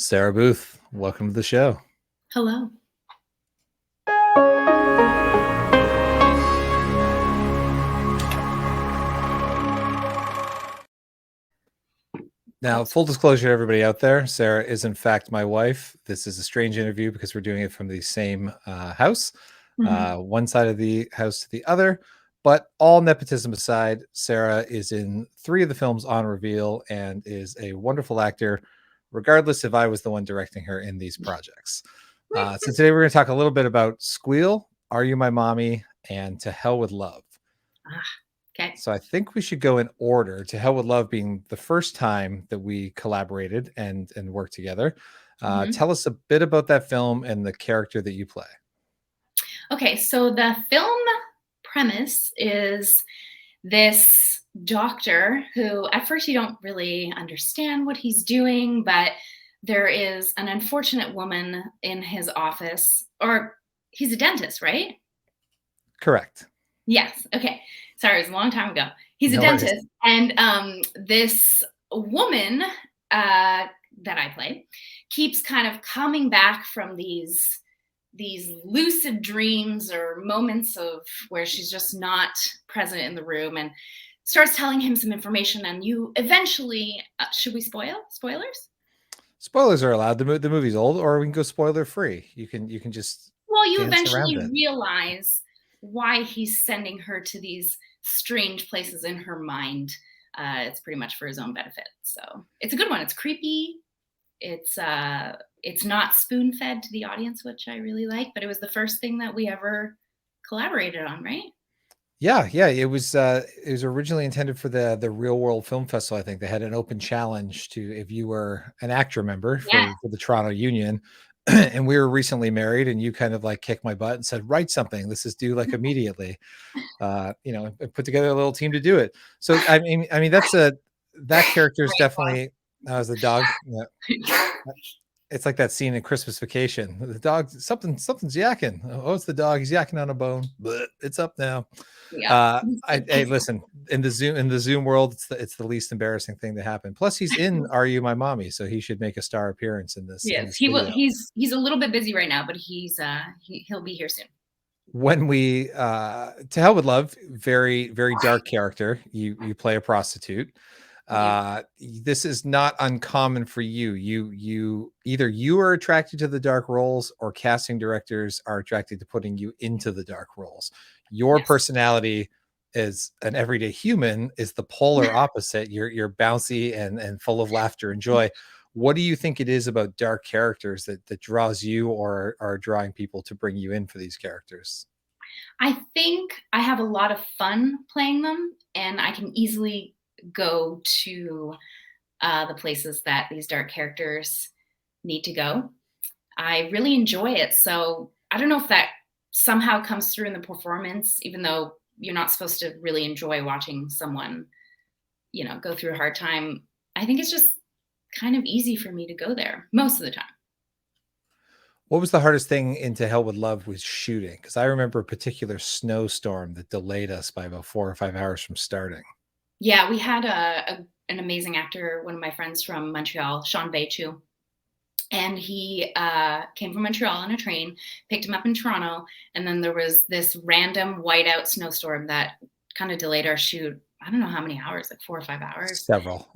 Sarah Booth, welcome to the show. Hello. Now, full disclosure to everybody out there, Sarah is in fact my wife. This is a strange interview because we're doing it from the same house, one side of the house to the other. But all nepotism aside, Sarah is in 3 of the films on Reveal and is a wonderful actor, regardless if I was the one directing her in these projects. So today we're going to talk a little bit about Squeal, Are You My Mommy, and To Hell with Love. Okay. So I think we should go in order. To Hell with Love being the first time that we collaborated and worked together. Tell us a bit about that film and the character that you play. Okay, so the film premise is this doctor who at first you don't really understand what he's doing, but there is an unfortunate woman in his office, or he's a dentist, right? Correct. Yes. Okay. Sorry, it was a long time ago. He's No a worries. dentist, and this woman that I play keeps kind of coming back from these lucid dreams or moments of where she's just not present in the room, and starts telling him some information. And you eventually, should we spoilers? Spoilers are allowed. The movie's old, or we can go spoiler free. You can just You dance around eventually it. realize why he's sending her to these strange places in her mind. It's pretty much for his own benefit. So it's a good one. It's creepy. It's not spoon fed to the audience, which I really like. But it was the first thing that we ever collaborated on, right? Yeah. It was originally intended for the Real World Film Festival. I think they had an open challenge to if you were an ACTRA member for the Toronto Union. And we were recently married, and you kind of like kicked my butt and said, write something. This is due like immediately, and put together a little team to do it. So, I mean, that character is definitely, as the dog. Yeah. It's like that scene in Christmas Vacation. The dog, something's yakking. Oh, it's the dog. He's yakking on a bone. But it's up now. Yeah. Hey, listen, in the Zoom world, it's the least embarrassing thing to happen. Plus, he's in Are You My Mommy, so he should make a star appearance in this. Yes, he will. He's a little bit busy right now, but he'll be here soon. When we To Hell with Love, very very dark character. You play a prostitute. This is not uncommon for you. You either you are attracted to the dark roles, or casting directors are attracted to putting you into the dark roles. Your personality as an everyday human is the polar opposite. You're bouncy and full of laughter and joy. What do you think it is about dark characters that draws you or are drawing people to bring you in for these characters? I think I have a lot of fun playing them, and I can easily go to the places that these dark characters need to go. I really enjoy it. So I don't know if that somehow comes through in the performance, even though you're not supposed to really enjoy watching someone, go through a hard time. I think it's just kind of easy for me to go there most of the time. What was the hardest thing in To Hell with Love was shooting? Because I remember a particular snowstorm that delayed us by about 4 or 5 hours from starting. Yeah, we had an amazing actor, one of my friends from Montreal, Sean Bechu, and he came from Montreal on a train, picked him up in Toronto, and then there was this random whiteout snowstorm that kind of delayed our shoot. I don't know how many hours, like 4 or 5 hours. Several.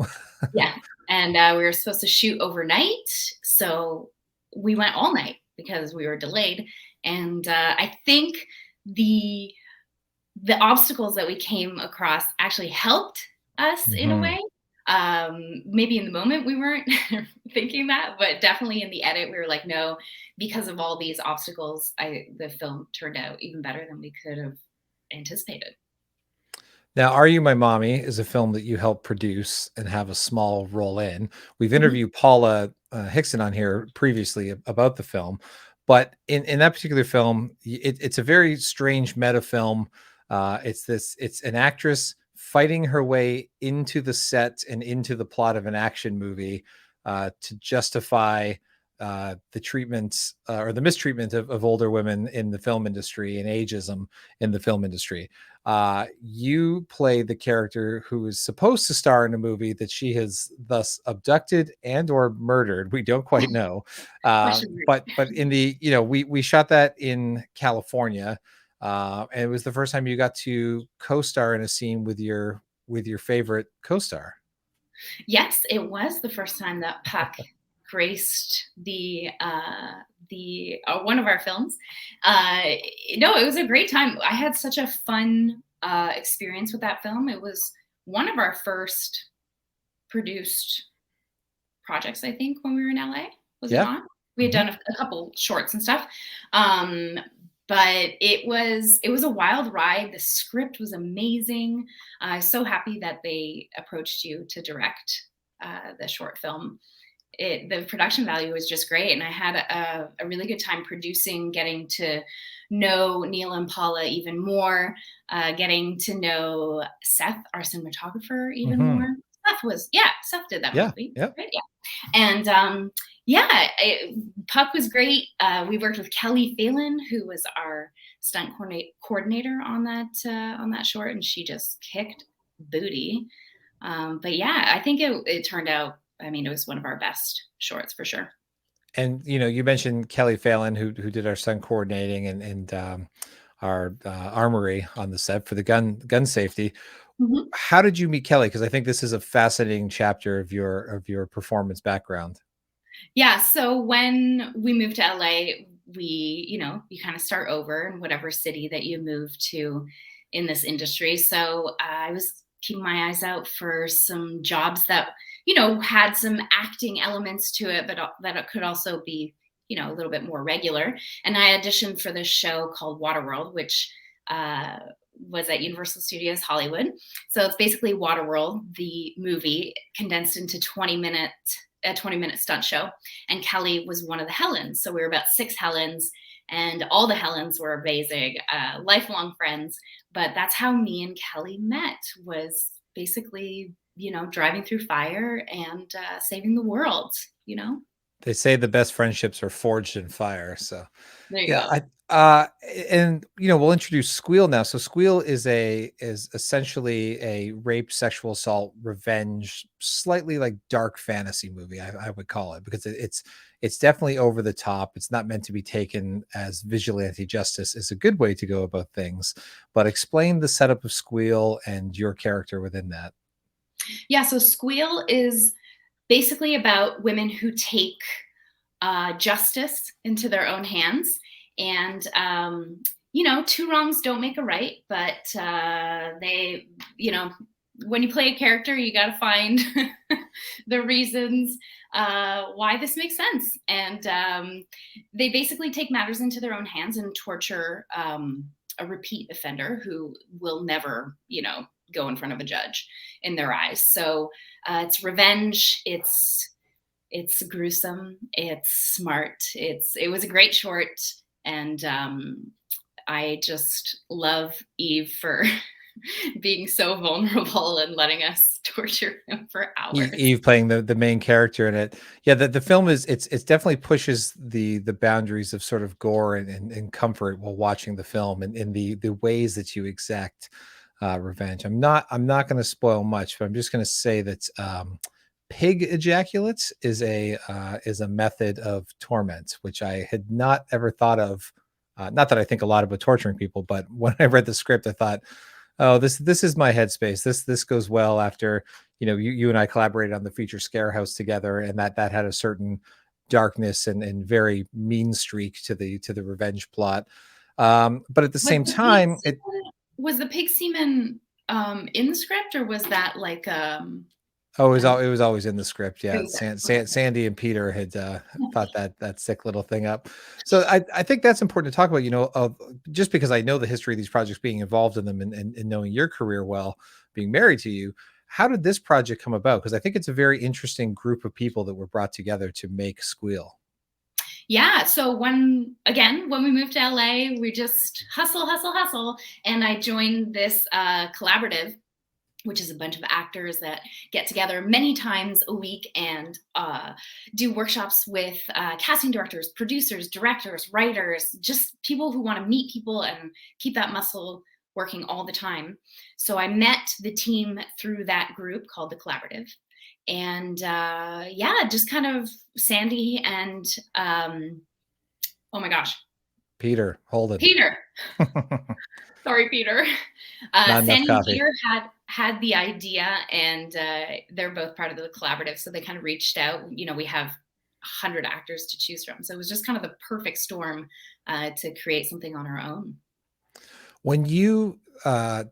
Yeah, and we were supposed to shoot overnight, so we went all night because we were delayed. And I think the obstacles that we came across actually helped us in a way. Maybe in the moment we weren't thinking that, but definitely in the edit we were like, no, because of all these obstacles, the film turned out even better than we could have anticipated. Now, Are You My Mommy is a film that you helped produce and have a small role in. We've interviewed Paula Hickson on here previously about the film, but in that particular film, it's a very strange meta film. It's an actress fighting her way into the set and into the plot of an action movie to justify the treatment or the mistreatment of older women in the film industry and ageism in the film industry. You play the character who is supposed to star in a movie that she has thus abducted and or murdered. We don't quite know, Question mark. but in the we shot that in California, and it was the first time you got to co-star in a scene with your favorite co-star. Yes, it was the first time that Puck graced the one of our films. No, it was a great time. I had such a fun experience with that film. It was one of our first produced projects, I think, when we were in LA. Was it Yeah. not? We had done a couple shorts and stuff. But it was a wild ride. The script was amazing. I'm so happy that they approached you to direct the short film. The production value was just great, and I had a really good time producing, getting to know Neil and Paula even more, getting to know Seth, our cinematographer, even more. Seth did that movie, yeah. right? Yeah. And Puck was great. We worked with Kelly Phelan, who was our stunt coordinator on that short, and she just kicked booty. But yeah, I think it turned out. I mean, it was one of our best shorts for sure. And you mentioned Kelly Phelan, who did our stunt coordinating and our armory on the set for the gun safety. Mm-hmm. How did you meet Kelly? Because I think this is a fascinating chapter of your performance background. Yeah. So when we moved to LA, you kind of start over in whatever city that you move to in this industry. So I was keeping my eyes out for some jobs that, had some acting elements to it, but that it could also be, a little bit more regular. And I auditioned for this show called Waterworld, which was at Universal Studios Hollywood. So it's basically Waterworld, the movie, condensed into a 20-minute stunt show. And Kelly was one of the Helens. So we were about 6 Helens, and all the Helens were amazing, lifelong friends. But that's how me and Kelly met, was basically, driving through fire and saving the world, They say the best friendships are forged in fire. So There you yeah, go. and we'll introduce Squeal now. So Squeal is essentially a rape, sexual assault, revenge, slightly like dark fantasy movie. I would call it, because it's definitely over the top. It's not meant to be taken as vigilante justice is a good way to go about things. But explain the setup of Squeal and your character within that. Yeah, so Squeal is basically about women who take justice into their own hands. And, 2 wrongs don't make a right, but when you play a character, you got to find the reasons why this makes sense. And they basically take matters into their own hands and torture a repeat offender who will never, go in front of a judge in their eyes. So it's revenge. It's gruesome. It's smart. It was a great short, and I just love Eve for being so vulnerable and letting us torture him for hours. Eve playing the main character in it. Yeah, the film is it's definitely pushes the boundaries of sort of gore and comfort while watching the film, and in the ways that you exact revenge. I'm not going to spoil much, but I'm just going to say that pig ejaculates is a method of torment, which I had not ever thought of. Not that I think a lot about torturing people, but when I read the script, I thought, oh, this is my headspace. This goes well after you and I collaborated on the feature Scare House together, and that had a certain darkness and very mean streak to the revenge plot. But at the same time, was the pig semen in the script, or was that like it was always in the script. Yeah, Sandy and Peter had thought that sick little thing up. So I think that's important to talk about. Just because I know the history of these projects, being involved in them, and knowing your career well, being married to you. How did this project come about? Because I think it's a very interesting group of people that were brought together to make Squeal. Yeah. So when we moved to LA, we just hustle, and I joined this collaborative which is a bunch of actors that get together many times a week and do workshops with casting directors, producers, directors, writers, just people who want to meet people and keep that muscle working all the time. So I met the team through that group called The Collaborative. And yeah, just kind of Sandy and, oh my gosh, Peter, hold it. Peter. Sorry, Peter. Not enough Sandy and coffee. Peter had the idea, and they're both part of the collaborative. So they kind of reached out. You know, we have 100 actors to choose from. So it was just kind of the perfect storm to create something on our own. When you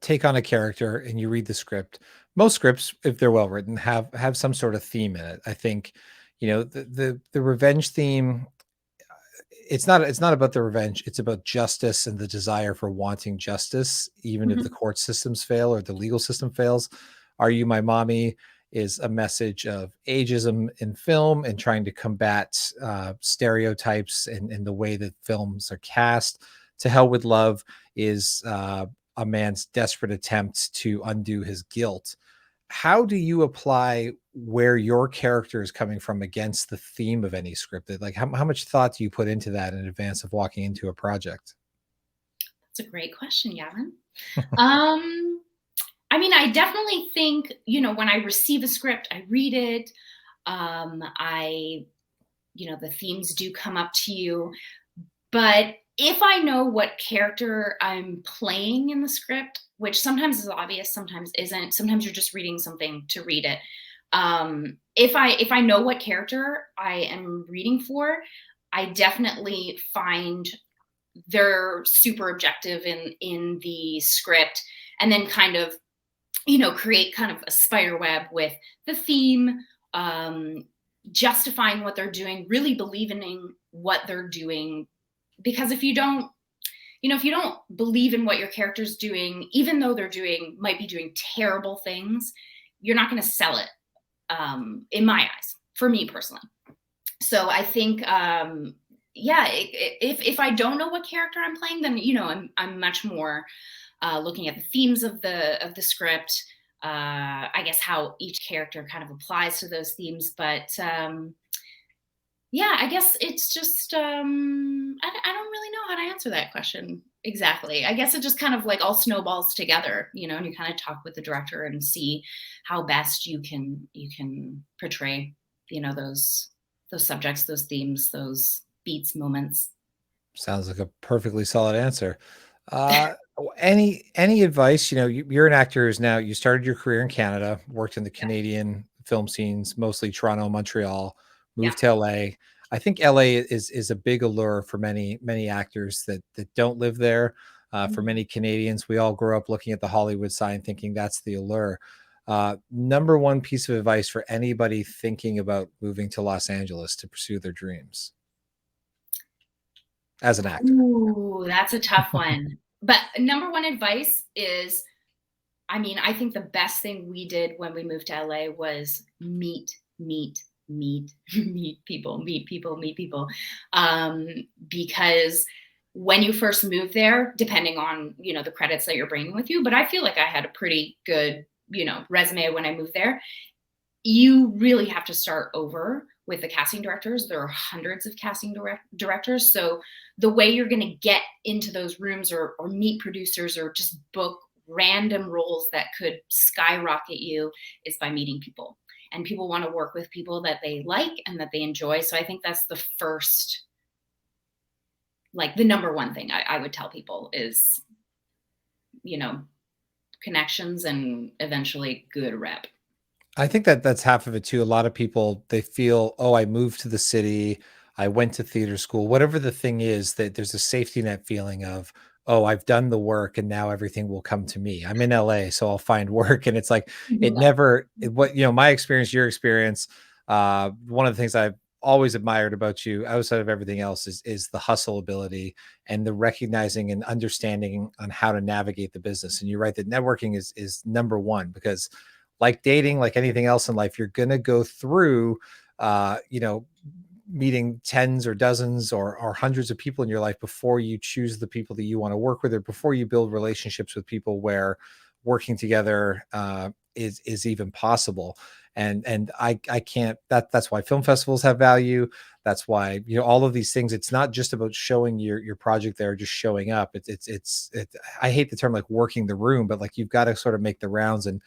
take on a character and you read the script, most scripts, if they're well written, have some sort of theme in it. I think, you know, the revenge theme, it's not about the revenge, it's about justice and the desire for wanting justice, even if the Mhm. court systems fail or the legal system fails. Are You My Mommy is a message of ageism in film and trying to combat stereotypes and the way that films are cast. To Hell with Love is a man's desperate attempt to undo his guilt. How do you apply where your character is coming from against the theme of any script? Like how much thought do you put into that in advance of walking into a project? That's a great question, Gavin. Um, I mean, I definitely think, you know, when I receive a script, I read it. I, you know, the themes do come up to you. But if I know what character I'm playing in the script, which sometimes is obvious, sometimes isn't, sometimes you're just reading something to read it. If I know what character I am reading for, I definitely find they're super objective in the script, and then kind of, you know, create kind of a spider web with the theme, um, justifying what they're doing, really believing in what they're doing. Because if you don't, you know, if you don't believe in what your character's doing, even though they're doing, might be doing terrible things, you're not going to sell it, in my eyes, for me personally. So I think, yeah, if I don't know what character I'm playing, then, you know, I'm much more looking at the themes of the script. I guess how each character kind of applies to those themes, but yeah, I guess it's just I don't really know how to answer that question exactly. I guess it just kind of like all snowballs together, you know, and you kind of talk with the director and see how best you can portray, you know, those subjects, those themes, those beats, moments. Sounds like a perfectly solid answer. Uh, any advice? You know, you're an actor who's now you started your career in Canada, worked in the Yeah, Canadian film scenes, mostly Toronto, Montreal, yeah. moved to LA. I think LA is a big allure for many actors that don't live there. For Mhm. many Canadians, we all grew up looking at the Hollywood sign, thinking that's the allure. Number one piece of advice for anybody thinking about moving to Los Angeles to pursue their dreams as an actor. Ooh, that's a tough one. But number one advice is, I mean, I think the best thing we did when we moved to LA was meet, meet people, meet people, meet people. Because when you first move there, depending on, you know, the credits that you're bringing with you, but I feel like I had a pretty good, you know, resume when I moved there. You really have to start over with the casting directors. There are hundreds of casting directors. So the way you're going to get into those rooms, or meet producers, or just book random roles that could skyrocket you, is by meeting people. And people want to work with people that they like and that they enjoy. So I think that's the first, like the number one thing I would tell people is, you know, connections and eventually good rep. I think that that's half of it too. A lot of people, they feel, oh, I moved to the city, I went to theater school, whatever the thing is, that there's a safety net feeling of, oh, I've done the work and now everything will come to me. I'm in LA, so I'll find work. And it's like, it never, what, you know, my experience, your experience, one of the things I've always admired about you outside of everything else is the hustle ability and the recognizing and understanding on how to navigate the business. And you're right that networking is number one, because like dating, like anything else in life, you're going to go through, you know, meeting tens or dozens or hundreds of people in your life before you choose the people that you want to work with, or before you build relationships with people where working together is even possible. And I can't, that's why film festivals have value. That's why, all of these things, it's not just about showing your project there, just showing up. I hate the term like working the room, but like you've got to sort of make the rounds and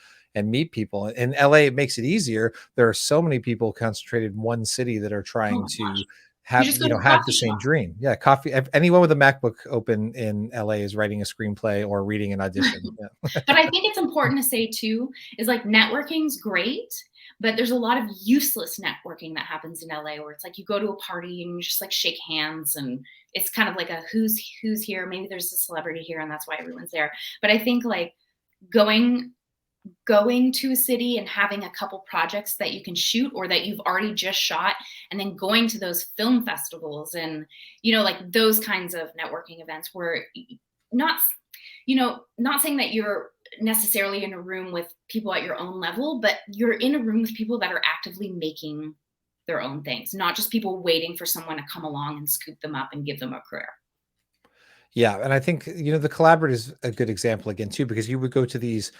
meet people. In LA, it makes it easier. There are so many people concentrated in one city that are Oh trying my to gosh. You have, just go to a have the coffee same shop. dream. Yeah. Coffee. Anyone with a MacBook open in LA is writing a screenplay or reading an audition. Yeah. But I think it's important to say too, is like networking's great, but there's a lot of useless networking that happens in LA where it's like you go to a party and you just like shake hands and it's kind of like a who's here. Maybe there's a celebrity here and that's why everyone's there. But I think like going to a city and having a couple projects that you can shoot or that you've already just shot, and then going to those film festivals and like those kinds of networking events where not not saying that you're necessarily in a room with people at your own level, but you're in a room with people that are actively making their own things, not just people waiting for someone to come along and scoop them up and give them a career. Yeah, and I think the collaborative is a good example again too, because you would go to these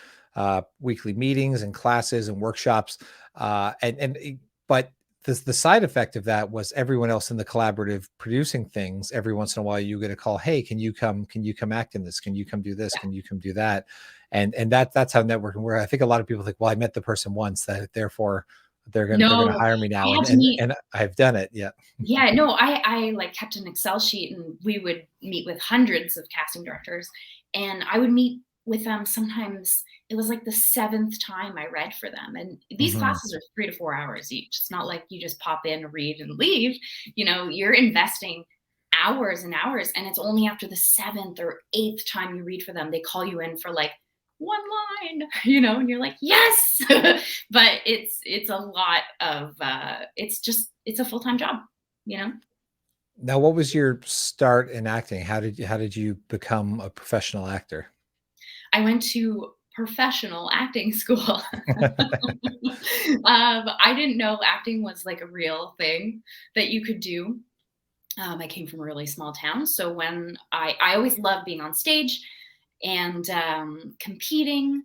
weekly meetings and classes and workshops, but the side effect of that was everyone else in the collaborative producing things. Every once in a while, you get a call, "Hey, can you come? Can you come act in this? Can you come do this? Can you come do that?" And that's how networking works. I think a lot of people think, "Well, I met the person once, that therefore they're gonna No, hire me now," I had and to and meet. and I've done it. Yeah. Yeah, no, I like kept an Excel sheet and we would meet with hundreds of casting directors and I would meet with them sometimes it was like the seventh time I read for them. And these Mhm. classes are 3 to 4 hours each. It's not like you just pop in, read and leave. You're investing hours and hours and it's only after the seventh or eighth time you read for them they call you in for like one line, and you're like, yes. But it's a lot of it's a full-time job, you know? Now, what was your start in acting? How did you become a professional actor? I went to professional acting school. I didn't know acting was like a real thing that you could do. I came from a really small town, so when I always loved being on stage and competing,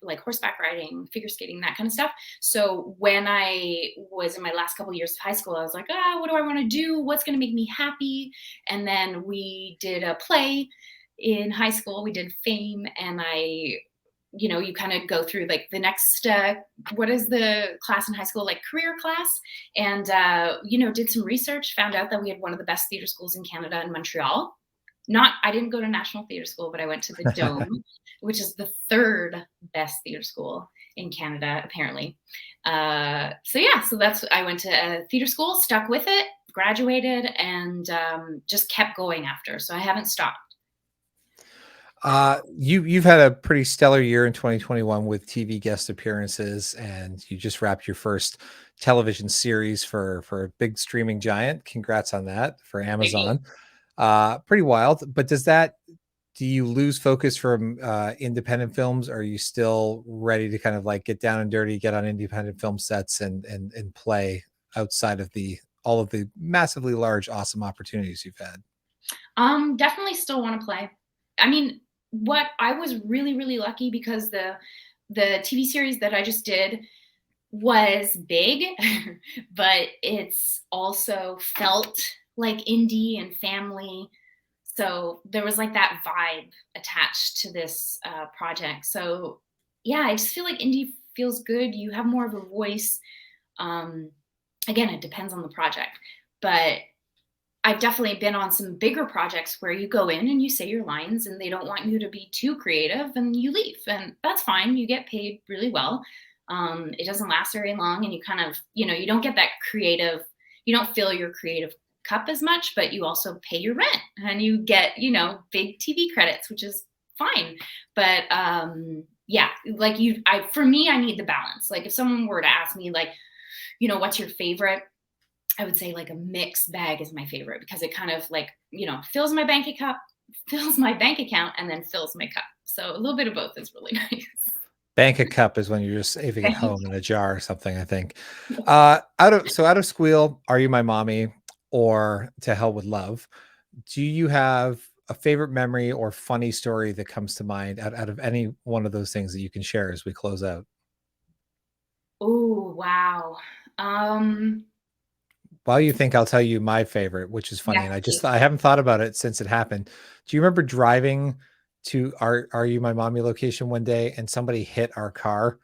like horseback riding, figure skating, that kind of stuff. So when I was in my last couple of years of high school, I was like, what do I want to do? What's going to make me happy? And then we did a play in high school. We did Fame, and you kind of go through like the next, what is the class in high school, like career class, and did some research, found out that we had one of the best theater schools in Canada in Montreal. Not, I didn't go to National Theatre School, but I went to the Dome, which is the third best theater school in Canada, apparently. So that's, I went to a theater school, stuck with it, graduated, and just kept going after. So I haven't stopped. You've had a pretty stellar year in 2021 with TV guest appearances, and you just wrapped your first television series for a big streaming giant. Congrats on that for Thank you. Amazon. Pretty wild. But do you lose focus from independent films? Or are you still ready to kind of like get down and dirty, get on independent film sets and play outside of all of the massively large, awesome opportunities you've had? Definitely still want to play. I mean, what I was really, really lucky because the TV series that I just did was big, but it's also felt like indie and family. So there was like that vibe attached to this project. So yeah, I just feel like indie feels good. You have more of a voice. Um, Again, it depends on the project, but I've definitely been on some bigger projects where you go in and you say your lines and they don't want you to be too creative and you leave. And that's fine. You get paid really well. It doesn't last very long and you kind of, you don't get that creative, you don't fill your creative cup as much, but you also pay your rent and you get, big TV credits, which is fine. But yeah, like for me, I need the balance. Like if someone were to ask me like, what's your favorite? I would say like a mixed bag is my favorite because it kind of like, fills my bank account, and then fills my cup. So a little bit of both is really nice. Bank a cup is when you're just saving it home in a jar or something, I think. Yeah. Out of Squeal, Are You My Mommy, or To Hell with Love, do you have a favorite memory or funny story that comes to mind out of any one of those things that you can share as we close out? Oh, wow. Um, While you think, I'll tell you my favorite, which is funny, yes, and please. I haven't thought about it since it happened. Do you remember driving to our Are You My Mommy location one day and somebody hit our car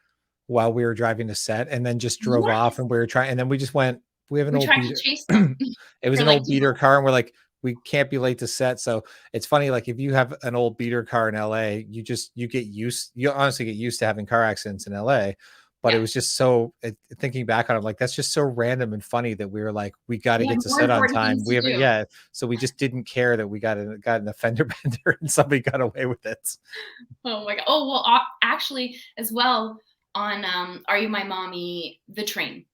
while we were driving to set and then just drove off, Yes. and we were trying, and then we just went, we have an We old tried to beater. chase them It was for an like old 2 beater months. car, and we're like, we can't be late to set. So it's funny, like if you have an old beater car in LA, you honestly get used to having car accidents in LA. But it Yeah. was just so thinking back on it, like that's just so random and funny that we were like, we got to We get have to more set on important time. things We to have do. yeah, so we just didn't care that we got an offender bender and somebody got away with it. Oh my god. Oh, well, actually, as well, on, Are You My Mommy, the train.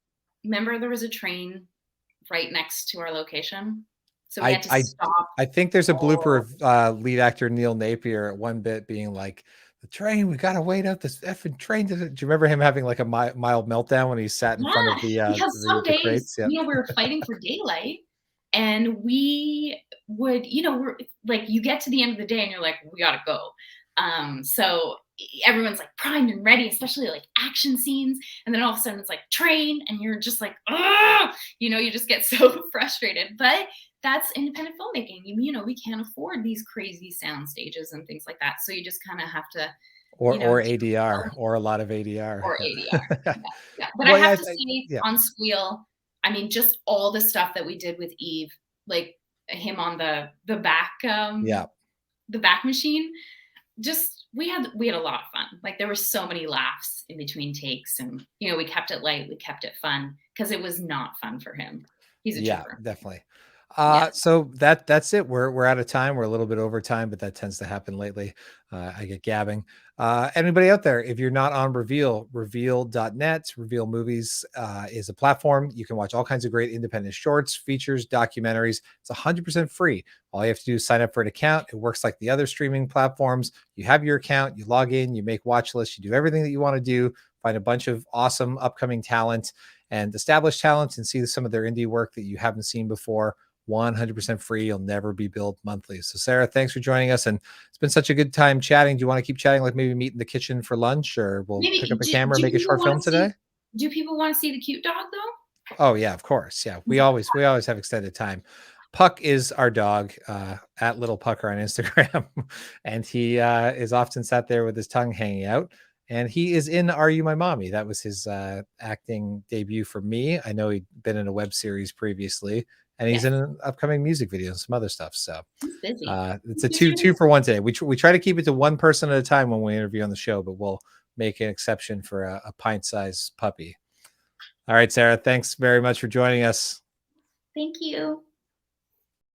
Remember there was a train right next to our location? So we I had to I stop. I think there's a blooper Oh, of lead actor Neil Napier at one bit being like, "The train, we gotta wait out this effing train." Do you remember him having like a mild meltdown when he sat in front of yeah, because some the days, crates? Yeah. we were fighting for daylight, and we would, we're like, you get to the end of the day and you're like, "We gotta go." So everyone's like primed and ready, especially like action scenes, and then all of a sudden it's like train, and you're just like, "Ah!" You just get so frustrated. But that's independent filmmaking. We can't afford these crazy sound stages and things like that. So you just kind of have to, Or keep ADR or a lot of ADR. or ADR. Yeah. Yeah, yeah. But I Well, have yeah, to say, yeah. on Squeal, I mean, just all the stuff that we did with Eve, like him on Yeah. the back machine, just we had a lot of fun. Like there were so many laughs in between takes, and we kept it light, we kept it fun because it was not fun for him. He's a Yeah, trooper. definitely. Yeah. So that's it. We're out of time. We're a little bit over time, but that tends to happen lately. I get gabbing. Anybody out there, if you're not on Reveal, reveal.net, Reveal Movies is a platform. You can watch all kinds of great independent shorts, features, documentaries. It's 100% free. All you have to do is sign up for an account. It works like the other streaming platforms. You have your account, you log in, you make watch lists, you do everything that you want to do, find a bunch of awesome upcoming talent and established talent and see some of their indie work that you haven't seen before. 100% free. You'll never be billed monthly. So, Sarah, thanks for joining us. And it's been such a good time chatting. Do you want to keep chatting, like maybe meet in the kitchen for lunch, or we'll pick Maybe up a camera and do make a people short want film to see today? do people want to see the cute dog though? Oh, yeah, of course. Yeah, we always have extended time. Puck is our dog, at Little Pucker on Instagram, and he is often sat there with his tongue hanging out. And he is in Are You My Mommy? That was his acting debut for me. I know he'd been in a web series previously, and he's Yes, in an upcoming music video and some other stuff. So he's busy. it's He's a busy two with for one today. We try to keep it to one person at a time when we interview on the show, but we'll make an exception for a pint-sized puppy. All right, Sarah, thanks very much for joining us. Thank you.